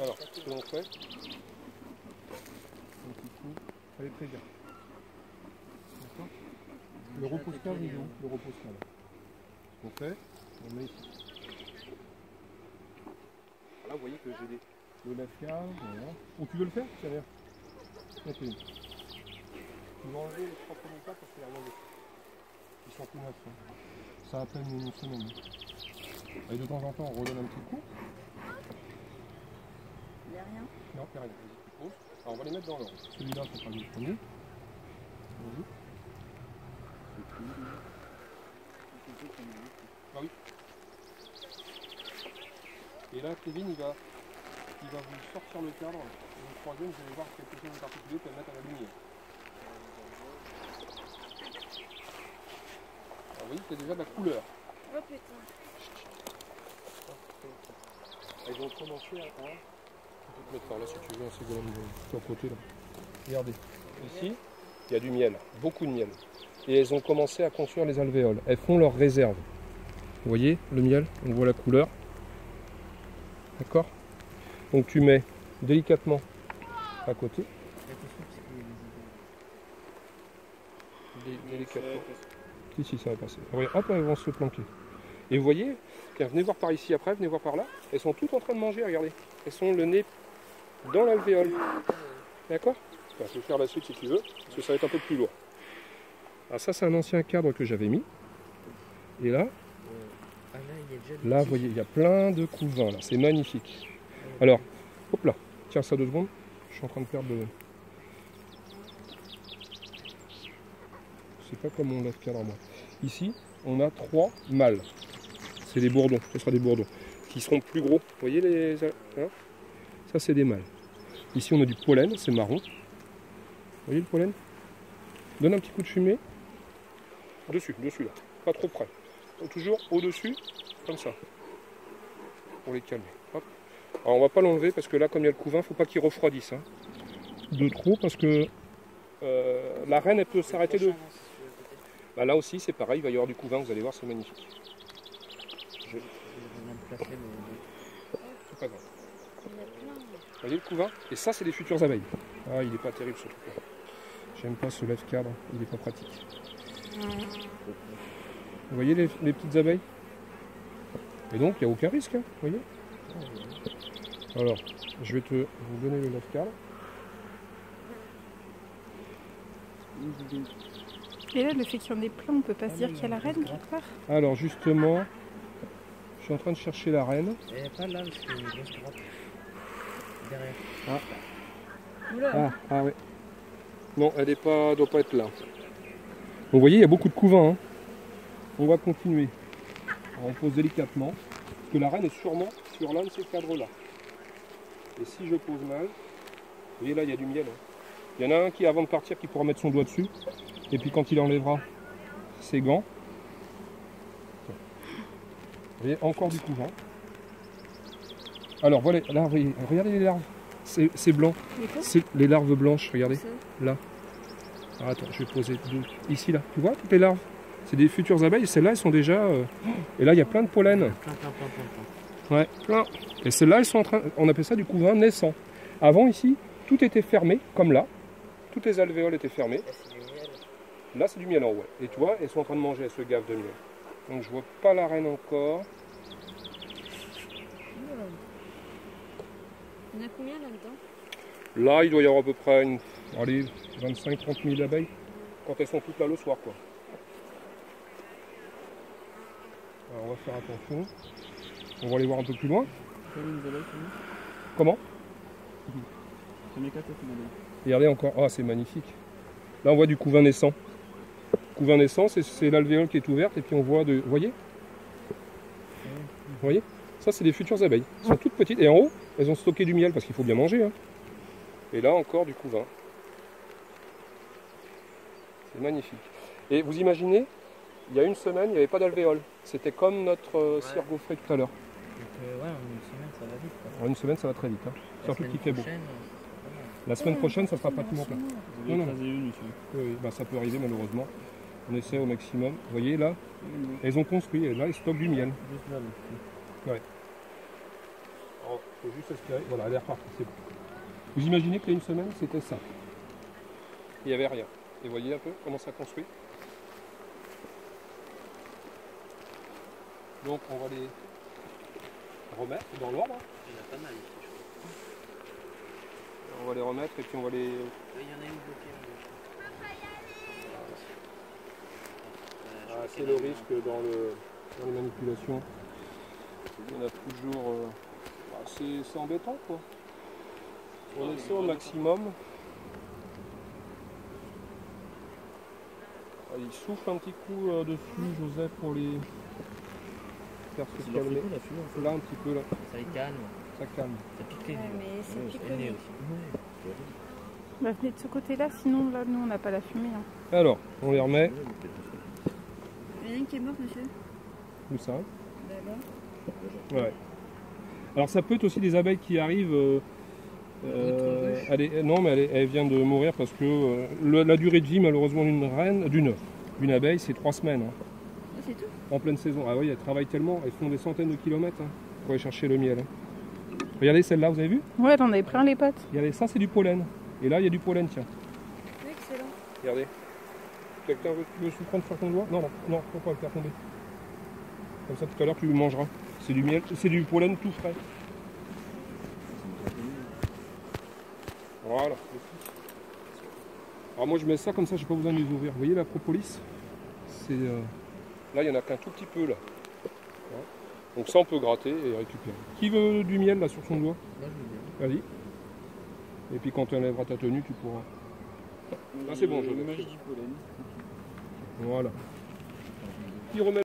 Alors, ce que l'on fait, allez très bien. D'accord. Le repose-cave, il est où? Le repose-cave. Ce qu'on fait, on met ici. Là, vous voyez que j'ai le lave-cave, voilà. Oh, tu veux le faire? Tiens, viens. Tiens, tu vas enlever les 3 premiers tas parce qu'il y a rien d'autre. Ils sont tout neufs. Hein. Ça a à peine une semaine. Et de temps en temps, on redonne un petit coup. Il n'y a rien. Non, il n'y a rien. Vas-y, tu poses. Alors, on va les mettre dans l'ordre. Celui-là, c'est pas le premier. Vas-y. Ah oui. Et là, Kevin, il va vous sortir le cadre. Et le troisième, vous allez voir quelque chose de particulier pour le mettre à la lumière. Alors, vous voyez qu'il y a déjà de la couleur. Oh putain. Elles vont commencer à... Tu peux te mettre par là si tu veux, un second de côté là. Regardez, ici, il y a du miel, beaucoup de miel. Et elles ont commencé à construire les alvéoles. Elles font leur réserve. Vous voyez le miel? On voit la couleur. D'accord? Donc tu mets délicatement à côté. Délicatement. Si, ça va passer. Regarde, hop, elles vont se planquer. Et vous voyez, tiens, venez voir par ici après, venez voir par là. Elles sont toutes en train de manger, regardez. Elles sont le nez dans l'alvéole. D'accord? Enfin, je vais faire la suite si tu veux, parce que ça va être un peu plus lourd. Alors ça, c'est un ancien cadre que j'avais mis. Et là, là, vous voyez, il y a plein de couvains, là. C'est magnifique. Alors, hop là, tiens ça 2 secondes. Je suis en train de perdre le... C'est pas comme mon lave-cadre à moi. Ici, on a 3 mâles. C'est des bourdons, ce sera des bourdons. Qui seront plus gros. Vous voyez les... Hein, ça, c'est des mâles. Ici, on a du pollen, c'est marron. Vous voyez le pollen? Donne un petit coup de fumée. Dessus là. Pas trop près. Toujours au-dessus, comme ça. Pour les calmer. Hop. Alors, on va pas l'enlever parce que là, comme il y a le couvain, il ne faut pas qu'il refroidisse. Hein. De trop, parce que la reine, elle peut s'arrêter de... Bah, là aussi, c'est pareil, il va y avoir du couvain, vous allez voir, c'est magnifique. C'est pas grave. Vous voyez le couvain? Et ça, c'est les futures abeilles. Ah, il n'est pas terrible ce truc-là. J'aime pas ce lève-cadre, il n'est pas pratique. Vous voyez les petites abeilles? Et donc, il n'y a aucun risque, hein, vous voyez? Alors, je vais vous donner le lève-cadre. Et là, le fait qu'il y en ait plein, on peut pas se dire qu'il y a la reine quelque part? Alors, justement, je suis en train de chercher la reine. Elle n'est pas là, parce que derrière. Ah ouais. Non, elle doit pas être là. Donc, vous voyez, il y a beaucoup de couvains. Hein. On va continuer. Alors, on pose délicatement. Parce que la reine est sûrement sur l'un de ces cadres-là. Et si je pose mal, vous voyez là, il y a du miel. Hein. Il y en a un qui, avant de partir, qui pourra mettre son doigt dessus. Et puis quand il enlèvera ses gants, vous voyez, encore du couvain. Alors voilà, là, regardez les larves. C'est blanc. C'est les larves blanches, regardez. Là. Alors, attends, je vais poser deux. Ici, là. Tu vois toutes les larves? C'est des futures abeilles. Celles-là, elles sont déjà... Et là, il y a plein de pollen. Plein. Ouais, plein. Et celles-là, elles sont en train... On appelle ça du couvain naissant. Avant, ici, tout était fermé, comme là. Toutes les alvéoles étaient fermées. Là, c'est du miel en haut. Ouais. Et tu vois, elles sont en train de manger, elles se gavent de miel. Donc, je vois pas la reine encore. Il y en a combien là-dedans? Là, il doit y avoir à peu près 25-30 000 abeilles. Quand elles sont toutes là le soir, quoi. Alors, on va faire attention. On va aller voir un peu plus loin. Comment? Regardez encore. Ah, c'est magnifique. Là, on voit du couvain naissant. Couvain naissant, c'est l'alvéole qui est ouverte et puis on voit de... Vous voyez? Vous voyez? Ça, c'est des futures abeilles. Elles sont toutes petites. Et en haut, elles ont stocké du miel parce qu'il faut bien manger. Hein. Et là, encore du couvain. C'est magnifique. Et vous imaginez, il y a une semaine, il n'y avait pas d'alvéole. C'était comme notre cirgofré tout à l'heure. Donc, ouais, en une semaine, ça va vite. Quoi. En une semaine, ça va très vite. Hein. Surtout qu'il fait beau. La semaine prochaine, ça sera pratiquement plein. Vous avez écrasé une ici. Oui, bah, ça peut arriver malheureusement. On essaie au maximum. Vous voyez là, elles ont construit. Et là, elles stockent du miel. Juste là. Ouais. Oh, faut juste aspirer. Voilà, elle est repartie, c'est bon. Vous imaginez qu'il y a une semaine, c'était ça. Il n'y avait rien. Et vous voyez un peu comment ça construit. Donc on va les remettre dans l'ordre. Il y en a pas mal ici, je crois. On va les remettre et puis on va les... Il y en a une bloquée. Ah, c'est le risque dans les manipulations. On a toujours... c'est embêtant quoi. On essaie au maximum. Ah, il souffle un petit coup dessus, Joseph, pour les faire se calmer. Là, un petit peu là. Ça les calme. Ça calme. Ça pique les Ouais, nez. mais c'est Ouais, pique le le nez nez. aussi. Bah, venez de ce côté-là, sinon là, nous, on n'a pas la fumée. Hein. Alors, on les remet. Il y en a une qui est morte, monsieur. Où ça? D'accord. Ouais. Alors ça peut être aussi des abeilles qui arrivent. Non, mais elle vient de mourir parce que la durée de vie malheureusement d'une abeille, c'est 3 semaines. Hein, Ah, c'est tout. en pleine saison. Ah oui, elles travaillent tellement, elles font des centaines de kilomètres hein, pour aller chercher le miel. Hein. Regardez celle-là, vous avez vu? Ouais, t'en avais plein les pattes. Regardez, ça c'est du pollen. Et là il y a du pollen, tiens. Excellent. Regardez. Quelqu'un veut se prendre sur ton doigt? Non, non, faut pas le faire tomber. Comme ça tout à l'heure tu le mangeras. C'est du miel, c'est du pollen tout frais. Voilà. Alors moi je mets ça comme ça, j'ai pas besoin de les ouvrir. Vous voyez la propolis? C'est là il y en a qu'un tout petit peu là. Voilà. Donc ça on peut gratter et récupérer. Qui veut du miel là sur son doigt? Moi, je veux bien. Vas-y. Et puis quand tu enlèveras ta tenue, tu pourras. Là c'est bon, je L'image du pollen. Voilà. Qui remet